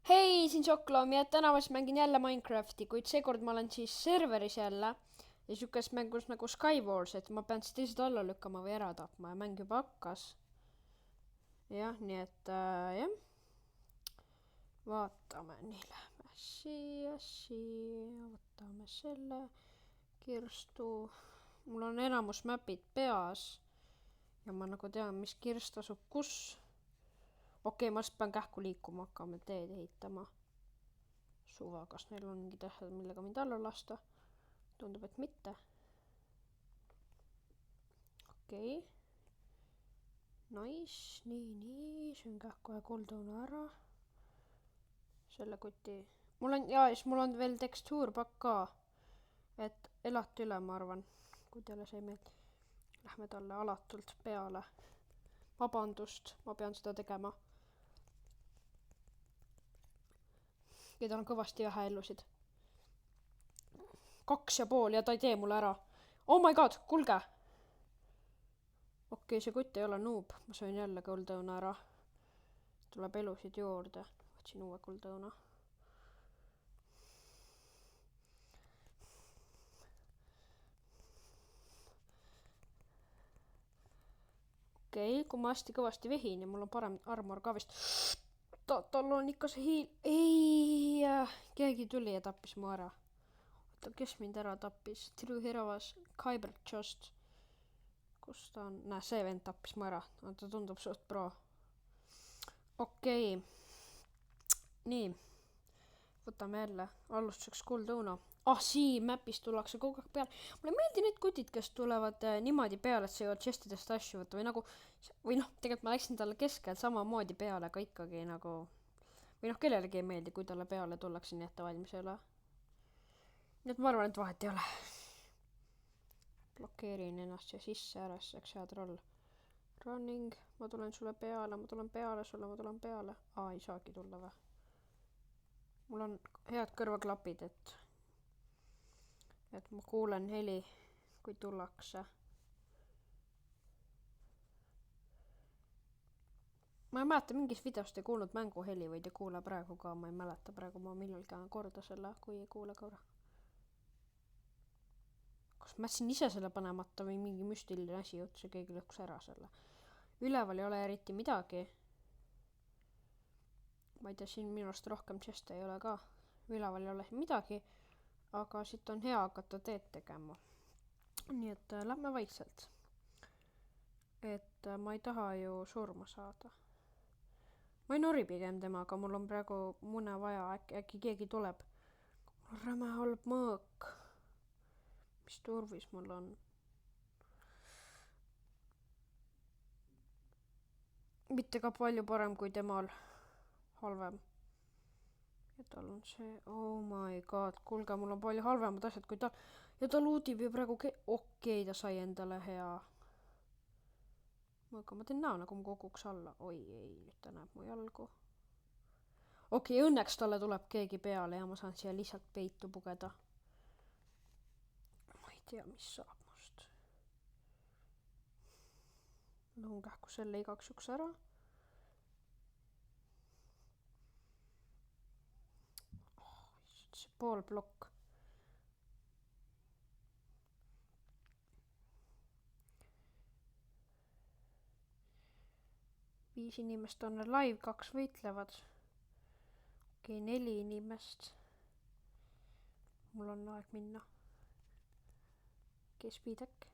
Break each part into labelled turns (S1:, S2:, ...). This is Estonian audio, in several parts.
S1: Hei, siin Soklom ja täna ma siis mängin jälle Minecrafti, kuid seekord ma olen siis serveris jälle ja siukest mängus nagu Skywars, et ma pean siis teised alla lükkama või ära tapma ja mäng juba hakkas. Jah, nii et jah, vaatame, nii lähme siia, võtame selle kirstu. Mul on enamus mapid peas ja ma nagu tean, mis kirst asub kus. Okei, ma just pean kähku liikuma, hakkame teed ehitama. Suva, kas neil on mingid asjad, millega mind alla lasta? Tundub, et mitte. Okei. Nice, nii, söön kähku ühe kuldõuna ära. Selle kuti. Mul on veel tekstuurpakk ka. Et elati üle, ma arvan. Kui teile see ei meeldi. Lähme talle alatult peale. Vabandust, ma pean seda tegema. Ja tal on kõvasti vähe ellusid. 2,5 ja ta ei tee mulle ära. Oh my god, kuulge! Okei, see kutt ei ole noob. Ma söön jälle kuldõuna ära. Tuleb elusid juurde. Võtsin uue kuldõuna. Okei, kui ma hästi kõvasti vehin ja mul on parem armor ka vist. Tal on ikka see hiil. Ei, keegi tuli ja tappis mu ära. Oota, kes mind ära tappis? True Heroes, Kyber Just. Kus ta on? Näe, see vend tappis mu ära. Ta tundub suht pro. Okei. Nii. Võtame jälle alustuseks kuldõuna. Siin mapis tullakse kogu aeg peale. Mulle ei meeldi need kutid, kes tulevad niimoodi peale, et sa jõuad chestidest asju võtta. Või tegelikult ma läksin talle keskelt samamoodi peale, aga ikkagi nagu... Või kellelegi ei meeldi, kui talle peale tullakse, nii et ta valmis ei ole. Nii et ma arvan, et vahet ei ole. Blokeerin ennast ja sisse ära, seks hea troll. Running, ma tulen sulle peale, ma tulen peale sulle, ma tulen peale. Ei saagi tulla või? Mul on head kõrvaklapid, et ma kuulen heli, kui tullakse. Ma ei mäleta, mingis videost ei kuulnud mänguheli või ei kuule praegu ka, ma ei mäleta praegu, ma millalgi annan korda selle, kui ei kuule korra. Kas ma jätsin ise selle panemata või mingi müstiline asi juhtus ja keegi lõhkus ära selle. Üleval ei ole eriti midagi. Ma ei tea, siin minu arust rohkem cheste ei ole ka. Üleval ei ole midagi, aga siit on hea hakata teed tegema. Nii et lähme vaikselt. Et ma ei taha ju surma saada. Ma ei nori pigem temaga, mul on praegu mune vaja, äkki keegi tuleb. Mul on räme halb mõõk. Mis turvis mul on? Mitte ka palju parem kui temal. Halvem. Ja tal on see, oh my god, kuulge, mul on palju halvemad asjad kui tal. Ja ta luutib ju praegu, okei, ta sai endale hea. Aga ma teen näo, nagu ma koguks alla. Oi ei, nüüd ta näeb mu jalgu. Okei, õnneks talle tuleb keegi peale ja ma saan siia lihtsalt peitu pugeda. Ma ei tea, mis saab must. Lõhun kähku selle igaks juks ära. See pool plokk. Viis inimest on live, 2 võitlevad. Okei, 4 inimest. Mul on aeg minna. Okei, speedhack.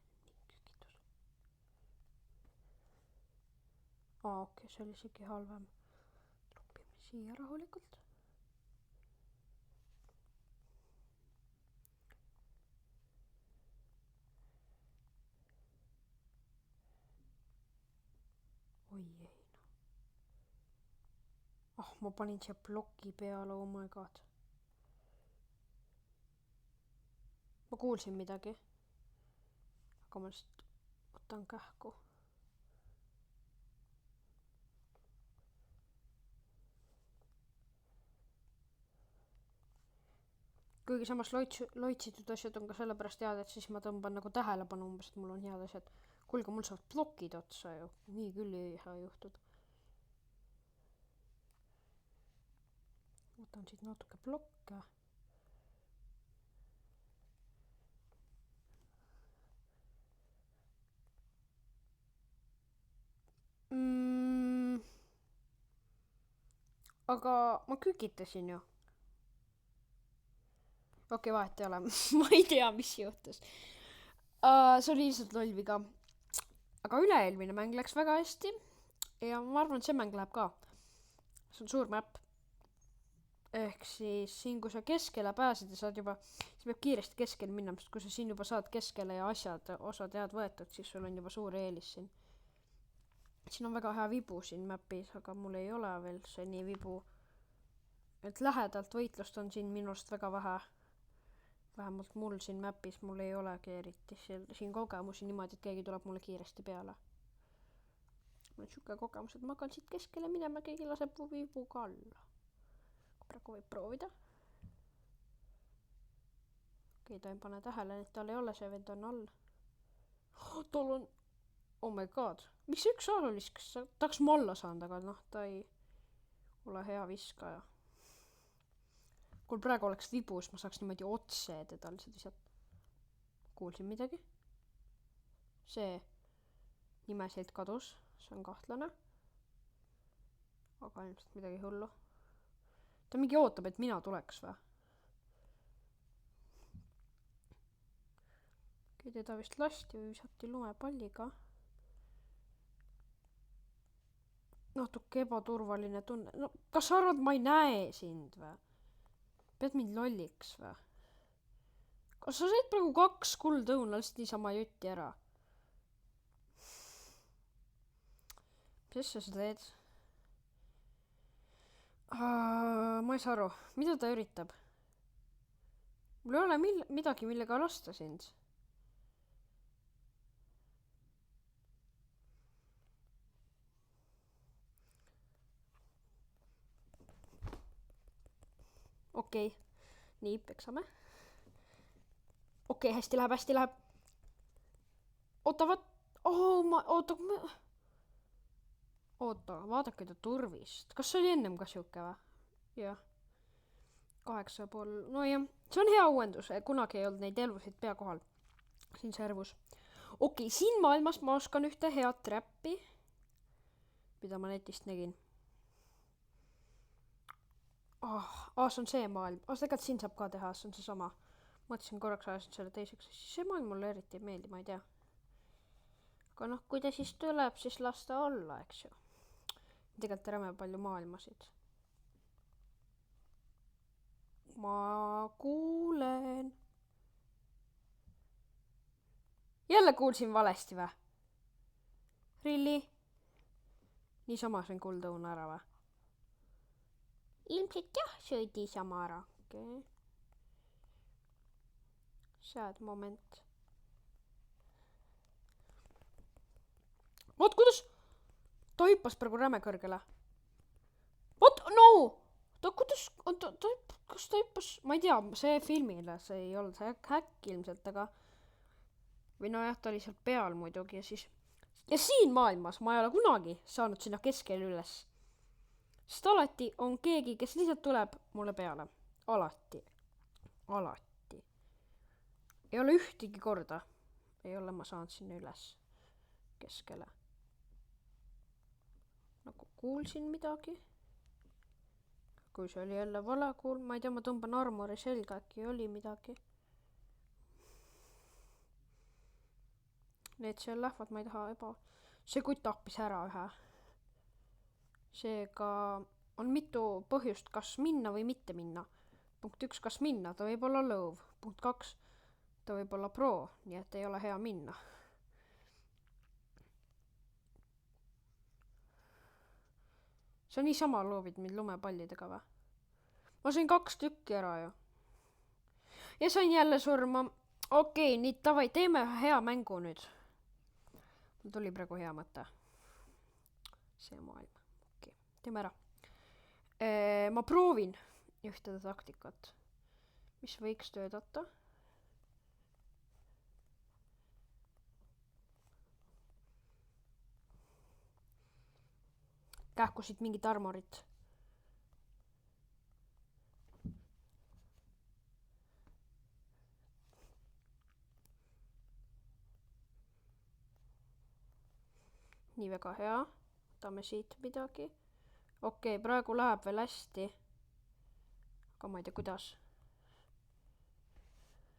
S1: Okei, see oli isegi halvem. Lupime siia rahulikult. Oi ei no. Ma panin siia ploki peale, oh my god. Ma kuulsin midagi. Aga ma lihtsalt võtan kähku. Kuigi samas loitsitud asjad on ka sellepärast head, et siis ma tõmban nagu tähelepanu umbes, et mul on head asjad. Kuulge, mul saavad plokid otsa ju. Nii küll ei saa juhtuda. võtan siit natuke blokke. Aga ma kükitasin ju. Okei, vahet ei ole. Ma ei tea, mis juhtus. See oli lihtsalt loll viga. Aga üle-eelmine mäng läks väga hästi. Ja ma arvan, et see mäng läheb ka. See on suur map. Ehk siis siin, kui sa keskele pääsed ja saad juba, siis peab kiiresti keskele minna, sest kui sa siin juba saad keskele ja osad head võetud, siis sul on juba suur eelis siin. Siin on väga hea vibu siin mapis, aga mul ei ole veel see nii vibu. Et lähedalt võitlust on siin minu arust väga vähe. Vähemalt mul siin mapis mul ei olegi eriti siin kogemusi niimoodi, et keegi tuleb mulle kiiresti peale. Mul on siuke kogemus, et ma hakkan siit keskele minema, keegi laseb vibuga alla. Praegu võib proovida. Okei, ta ei pane tähele, et tal ei ole see vend on all. Tal on... Oh my god. Miks üks all oli, kas ta tahaks mu alla saanud, aga noh, ta ei ole hea viskaja. Kui praegu oleks vibus, ma saaks niimoodi otse teda lihtsalt. Kuulsin midagi. See nime siit kadus, see on kahtlane. Aga ilmselt midagi hullu. Ta mingi ootab, et mina tuleks või? Teda vist lasti või visati lumepalliga. Natuke ebaturvaline tunne. No, kas sa arvad, ma ei näe sind või? Pead mind lolliks või? Kas sa said praegu 2 kuldõuna lihtsalt niisama jutti ära? Mis sa teed? Ma ei saa aru. Mida ta üritab? Mul ei ole midagi, millega lasta sind. Okei. Nii, peksame. Okei, hästi läheb. Oota, vaadake ta turvist. Kas see oli ennem ka siuke või? Jah. 8,5. No jah, see on hea uuendus. Kunagi ei olnud neid elusid pea kohal. Siin servus. Okei, siin maailmas ma oskan ühte head trappi, mida ma netist nägin. See on see maailm. Tegelikult siin saab ka teha, see on see sama. Mõtlesin korraks ajasin selle teiseks. See maailm mulle eriti ei meeldi, ma ei tea. Aga noh, kui ta siis tuleb, siis las ta olla, eks ju. Tegelikult räme palju maailmasid. Ma kuulen. Jälle kuulsin valesti või? Really? Niisama sain kuldõuna ära või? Ilmselt jah, söödi sama ära. Okei. Sad moment. Vaat kuidas? Ta hüppas praegu räme kõrgele. What? No! Kas ta hüppas? Ma ei tea, see filmile, see ei olnud see häkk ilmselt, aga... Või no jah, ta oli seal peal muidugi ja siis... Ja siin maailmas ma ei ole kunagi saanud sinna keskele üles. Sest alati on keegi, kes lihtsalt tuleb mulle peale. Alati. Ei ole ühtegi korda. Ei ole ma saanud sinna üles keskele. Nagu kuulsin midagi. Kui see oli jälle vale ma ei tea, ma tõmban armori selga, äkki oli midagi. Need seal lähevad, ma ei taha See kutt tappis ära ühe. Seega on mitu põhjust, kas minna või mitte minna. Punkt 1, kas minna, ta võib olla lõuv. Punkt 2, ta võib olla pro, nii et ei ole hea minna. See on niisama loobid mind lumepallidega või? Ma sain 2 tükki ära ju. Ja sain jälle surma. Okei, nii davai, teeme hea mängu nüüd. Mul tuli praegu hea mõte. See maailm. Okei, teeme ära. Ma proovin ühte taktikat, mis võiks töötada. Kähkusid mingit armorit. nii väga hea. Võtame siit midagi. Okei, praegu läheb veel hästi. Aga ma ei tea, kuidas.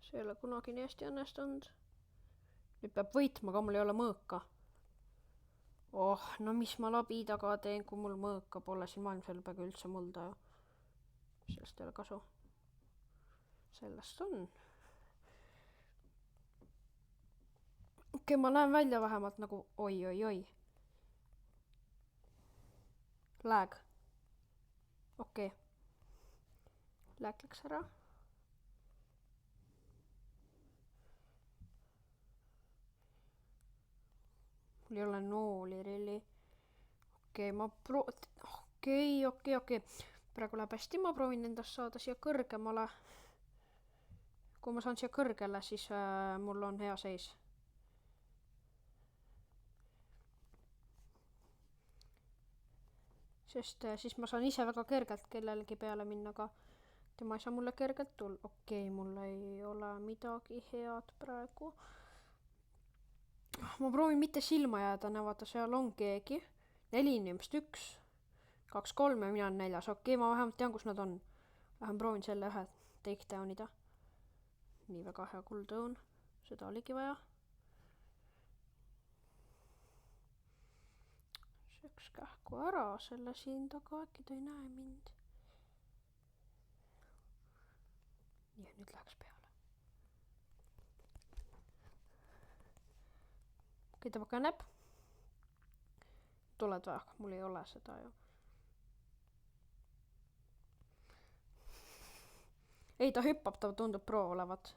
S1: See ei ole kunagi nii hästi õnnestunud. Nüüd peab võitma, aga mul ei ole mõõka. No mis ma labi taga teen, kui mul mõõka pole. Siin maailm seal peagi üldse mulda. Sellest ei ole kasu. Sellest on. Okei, ma näen välja vähemalt nagu oi. Lag. Okei. Lag läks ära. Mul ei ole nooli, really. Okei, okei. Praegu läheb hästi, ma proovin endast saada siia kõrgemale. Kui ma saan siia kõrgele, siis mul on hea seis. Sest siis ma saan ise väga kergelt kellelegi peale minna, aga tema ei saa mulle kergelt tulla. Okei, mul ei ole midagi head praegu. Ma proovin mitte silma jääda, vaata seal on keegi. 4 inimest, 1, 2, 3 ja mina olen 4. Okei, ma vähemalt tean, kus nad on. Lähen proovin selle ühe takedownida. Nii väga hea cooldown. Seda oligi vaja. Sööks kähku ära selle siin taga, äkki ta ei näe mind. Nii, nüüd läheks peale. Okei, ta paganeb. Tuled või? Mul ei ole seda ju. Ei, ta hüppab, ta tundub pro olevat.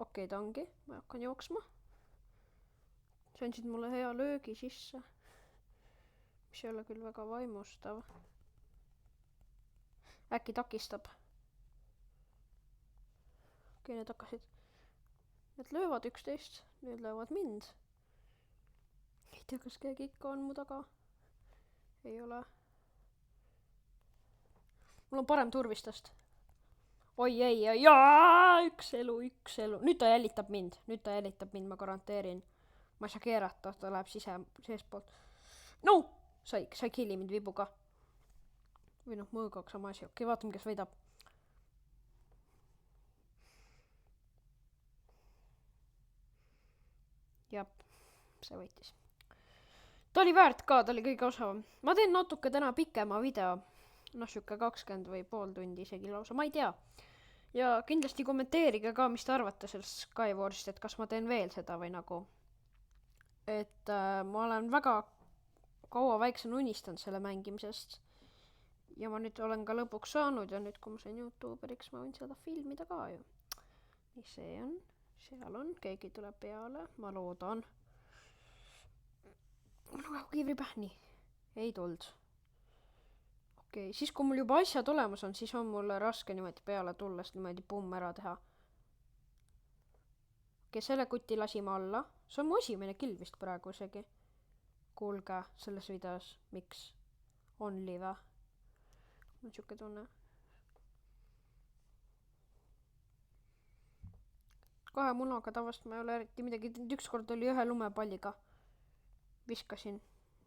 S1: Okei, ta ongi. Ma hakkan jooksma. See andsid mulle hea löögi sisse. Mis ei ole küll väga vaimustav. Äkki takistab. Okei, need hakkasid. Need löövad 11. Nüüd löövad mind. Ei tea, kas keegi ikka on mu taga. Ei ole. Mul on parem turvistast. Oi, üks elu. Nüüd ta jälitab mind, ma garanteerin. Ma ei saa keerata, ta läheb seespoolt. No! Sai killi mind vibuga. Või mõõgaks sama asi. Okei, vaatame, kes võidab. Jab, see võitis. Ta oli väärt ka, ta oli kõige osavam. Ma teen natuke täna pikema video. Siuke 20 või pool tundi isegi lausa, ma ei tea. Ja kindlasti kommenteerige ka, mis te arvate sellest Skywarsist, et kas ma teen veel seda või nagu. Et ma olen väga kaua väiksena unistanud selle mängimisest. Ja ma nüüd olen ka lõpuks saanud ja nüüd, kui ma sain YouTuberiks, ma võin seda filmida ka ju. Nii see on, seal on, keegi tuleb peale, ma loodan. Mul on väga kiivri pähni. Ei tuld. Okei, siis kui mul juba asjad olemas on, siis on mulle raske niimoodi peale tulles niimoodi pumm ära teha. Okei, selle kuti lasime alla. See on mu esimene kill vist praegu isegi. Kuulge, selles videos, miks? Only vä? On siuke tunne. 2 munaga tavast ma ei ole eriti midagi. Ükskord oli 1 lumepalliga. Viskasin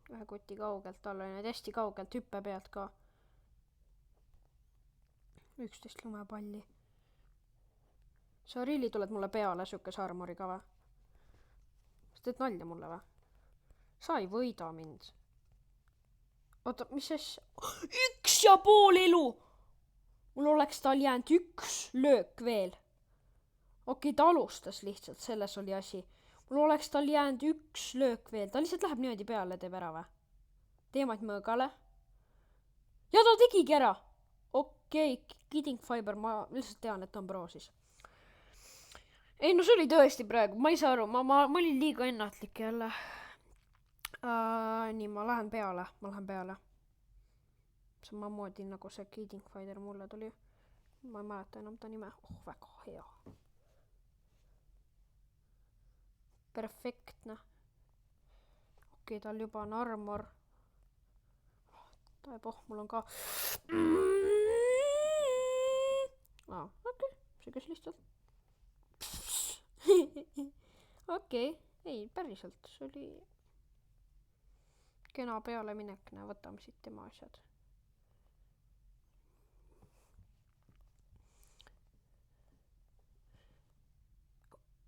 S1: 1 kuti kaugelt alla ja need hästi kaugelt hüppe pealt ka. 11 lumepalli. Sa really tuled mulle peale siukese armoriga vä? Sa teed nalja mulle vä? Sa ei võida mind. Oota, mis asja? 1,5 elu! Mul oleks tal jäänud 1 löök veel. Okei, ta alustas lihtsalt, selles oli asi. Mul oleks tal jäänud 1 löök veel. Ta lihtsalt läheb niimoodi peale, teeb ära vä? Teemaid mõõgale. Ja ta tegigi ära! Okei, Kidding Fiber, ma lihtsalt tean, et ta on pro siis. Ei, no see oli tõesti praegu, ma ei saa aru, ma olin liiga ennatlik jälle. Nii, ma lähen peale. See on moodi nagu see Kidding Fiber mulle tuli. Ma ei mäleta enam ta nime. Väga hea. Perfektne. Okei, tal juba on armor. Mul on ka... Okei, see kes lihtsalt. Okei, ei, päriselt, see oli... kena pealeminek, võtame siit tema asjad.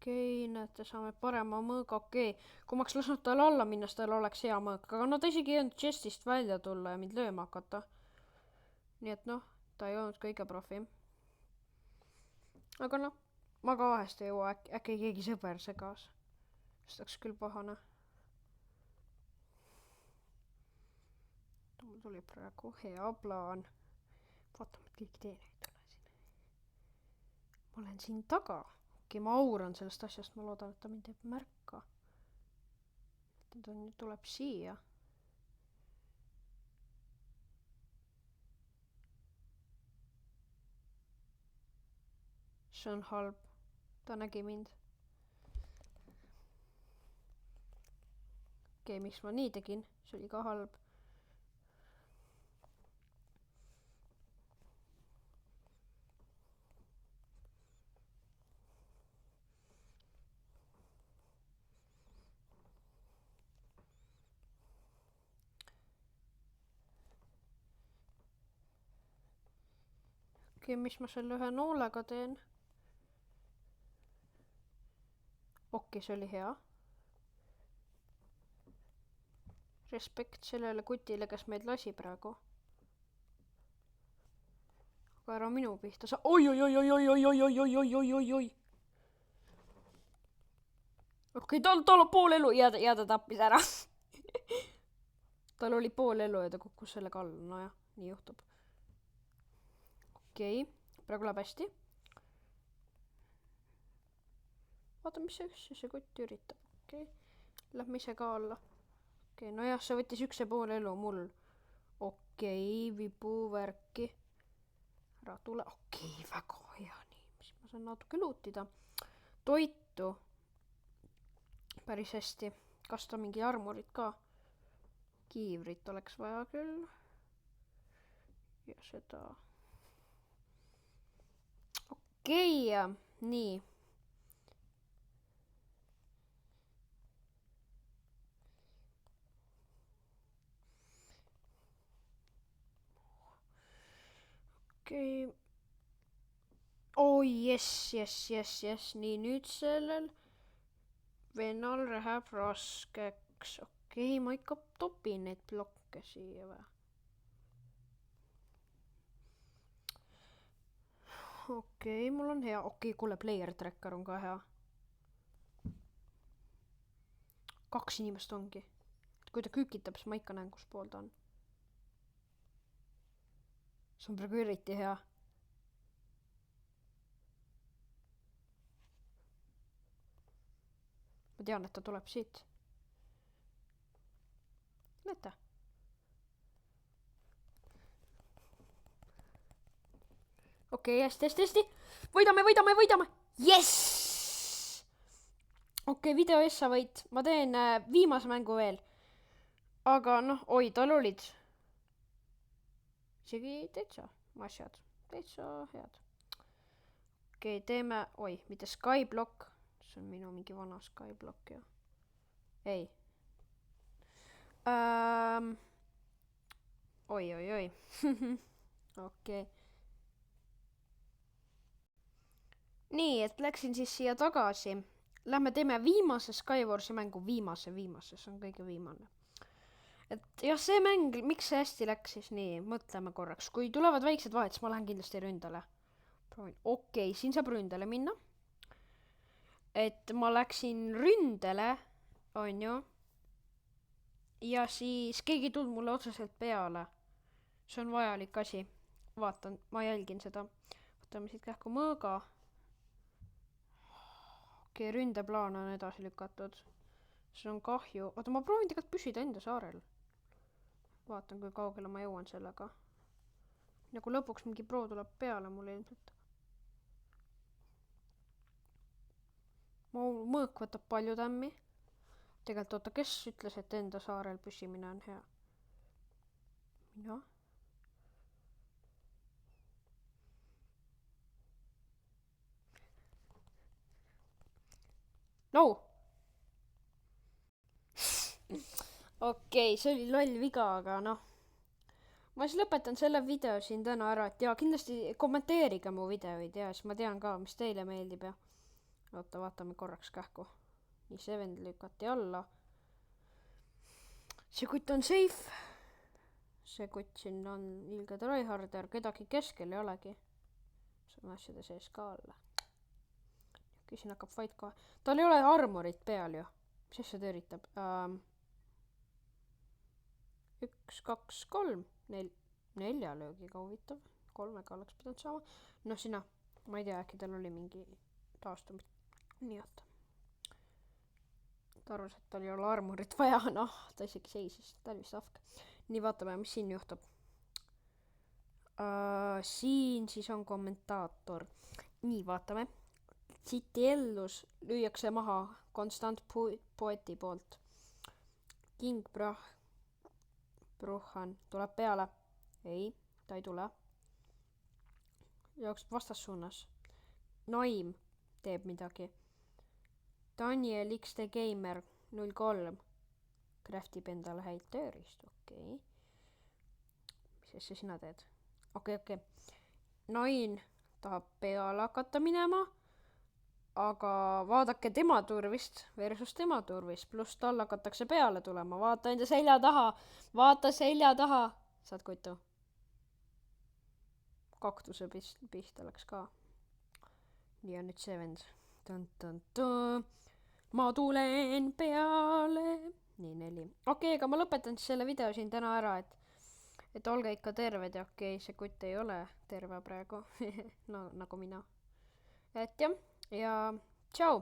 S1: Okei, näete, saame parema mõõga, okei. Kui ma oleks lasknud tal alla minna, siis tal oleks hea mõõg, aga no ta isegi ei jõudnud chestist välja tulla ja mind lööma hakata. Nii et noh, ta ei olnud kõige profim. Aga noh, ma ka vahest ei jõua, äkki keegi sõber segas. Sest oleks küll pahane. Mul tuli praegu hea plaan. Vaatame, et keegi teine ei tule siin. Ma olen siin taga. Ma auran sellest asjast, ma loodan, et ta mind ei märka. Ta tuleb siia. See on halb. Ta nägi mind. Okei, miks ma nii tegin? See oli ka halb. Okei, mis ma selle ühe noolega teen? Okei, see oli hea. Respekt sellele kutile, kes meid lasi praegu. Aga ära minu pihta sa... Oi. Okei, tal on pool elu ja ta tappis ära. Tal oli pool elu ja ta kukkus selle kalla. Nojah, nii juhtub. Okei, praegu läheb hästi. Vaata, mis see kutt üritab. Okei, lähme ise ka alla. Okei, nojah, see võttis 1,5 elu mul. Okei, vibuvärki. Ära tule. Okei, väga hea. Nii, siis ma saan natuke luutida. Toitu. Päris hästi. Kas ta mingi armorit ka? Kiivrit oleks vaja küll. Ja seda... Okei, nii. Okei. Oi, yes. Nii, nüüd sellel vennal läheb raskeks. Okei, ma ikka topin neid blokke siia või? Okei, mul on hea. Okei, kuule, player tracker on ka hea. 2 inimest ongi. Kui ta kükitab, siis ma ikka näen, kus pool ta on. See on praegu eriti hea. Ma tean, et ta tuleb siit. Näete? Okei, hästi. Võidame. Yes! Okei, video ees sa võid. Ma teen viimase mängu veel. Aga noh, oi, tal olid isegi täitsa asjad. Täitsa head. Okei, teeme, oi, mitte Skyblock. See on minu mingi vana Skyblock, jah. Ei. Oi. Okei. Nii, et läksin siis siia tagasi. Lähme teeme viimase Skywarsi mängu, viimase, see on kõige viimane. Et jah, see mäng, miks see hästi läks siis nii, mõtleme korraks. Kui tulevad väiksed vahed, siis ma lähen kindlasti ründale. Okei, siin saab ründele minna. Et ma läksin ründele, on ju. Ja siis keegi ei tulnud mulle otseselt peale. See on vajalik asi. Vaatan, ma jälgin seda. Võtame siit kähku mõõga. Okei, ründeplaan on edasi lükatud. See on kahju. Oota, ma proovin tegelikult püsida enda saarel. Vaatan, kui kaugele ma jõuan sellega. Nagu lõpuks mingi pro tuleb peale mulle ilmselt. Mu mõõk võtab palju tämmi. Tegelikult oota, kes ütles, et enda saarel püsimine on hea? Mina? No! okei, see oli loll viga, aga noh. Ma siis lõpetan selle video siin täna ära, et ja kindlasti kommenteerige mu videoid ja siis ma tean ka, mis teile meeldib ja oota, vaatame korraks kähku. nii, see vend lükati alla. see kutt on safe. see kutt siin on ilge tryharder, kedagi keskel ei olegi. see on asjade sees ka alla. siin hakkab fight kohe. tal ei ole armorit peal ju. mis asja ta üritab? 1, 2, 3, 4 löögiga, huvitav. 3-ga oleks pidanud saama. noh, sina, ma ei tea, äkki tal oli mingi taastumine. nii, oota. ta arvas, et tal ei ole armurit vaja, noh, ta isegi seisis, ta oli vist ahk. nii, vaatame, mis siin juhtub. siin siis on kommentaator. nii, vaatame. City Ellus lüüakse maha Konstant Poeti poolt. King Bruhan tuleb peale. ei, ta ei tule. jookseb vastassuunas. Naim teeb midagi. Daniel XD Gamer 03 craftib endale häid tööriistu, okei. mis asja sina teed? okei. Nain tahab peale hakata minema, aga vaadake tema turvist versus tema turvist, pluss tal hakatakse peale tulema, vaata enda selja taha, vaata selja taha, saad kutu? kaktuse pihta läks ka. nii on nüüd see vend. ma tulen peale. nii, 4. okei, aga ma lõpetan siis selle video siin täna ära, et olge ikka terved ja okei, see kutt ei ole terve praegu no nagu mina. et jah, ja tšau.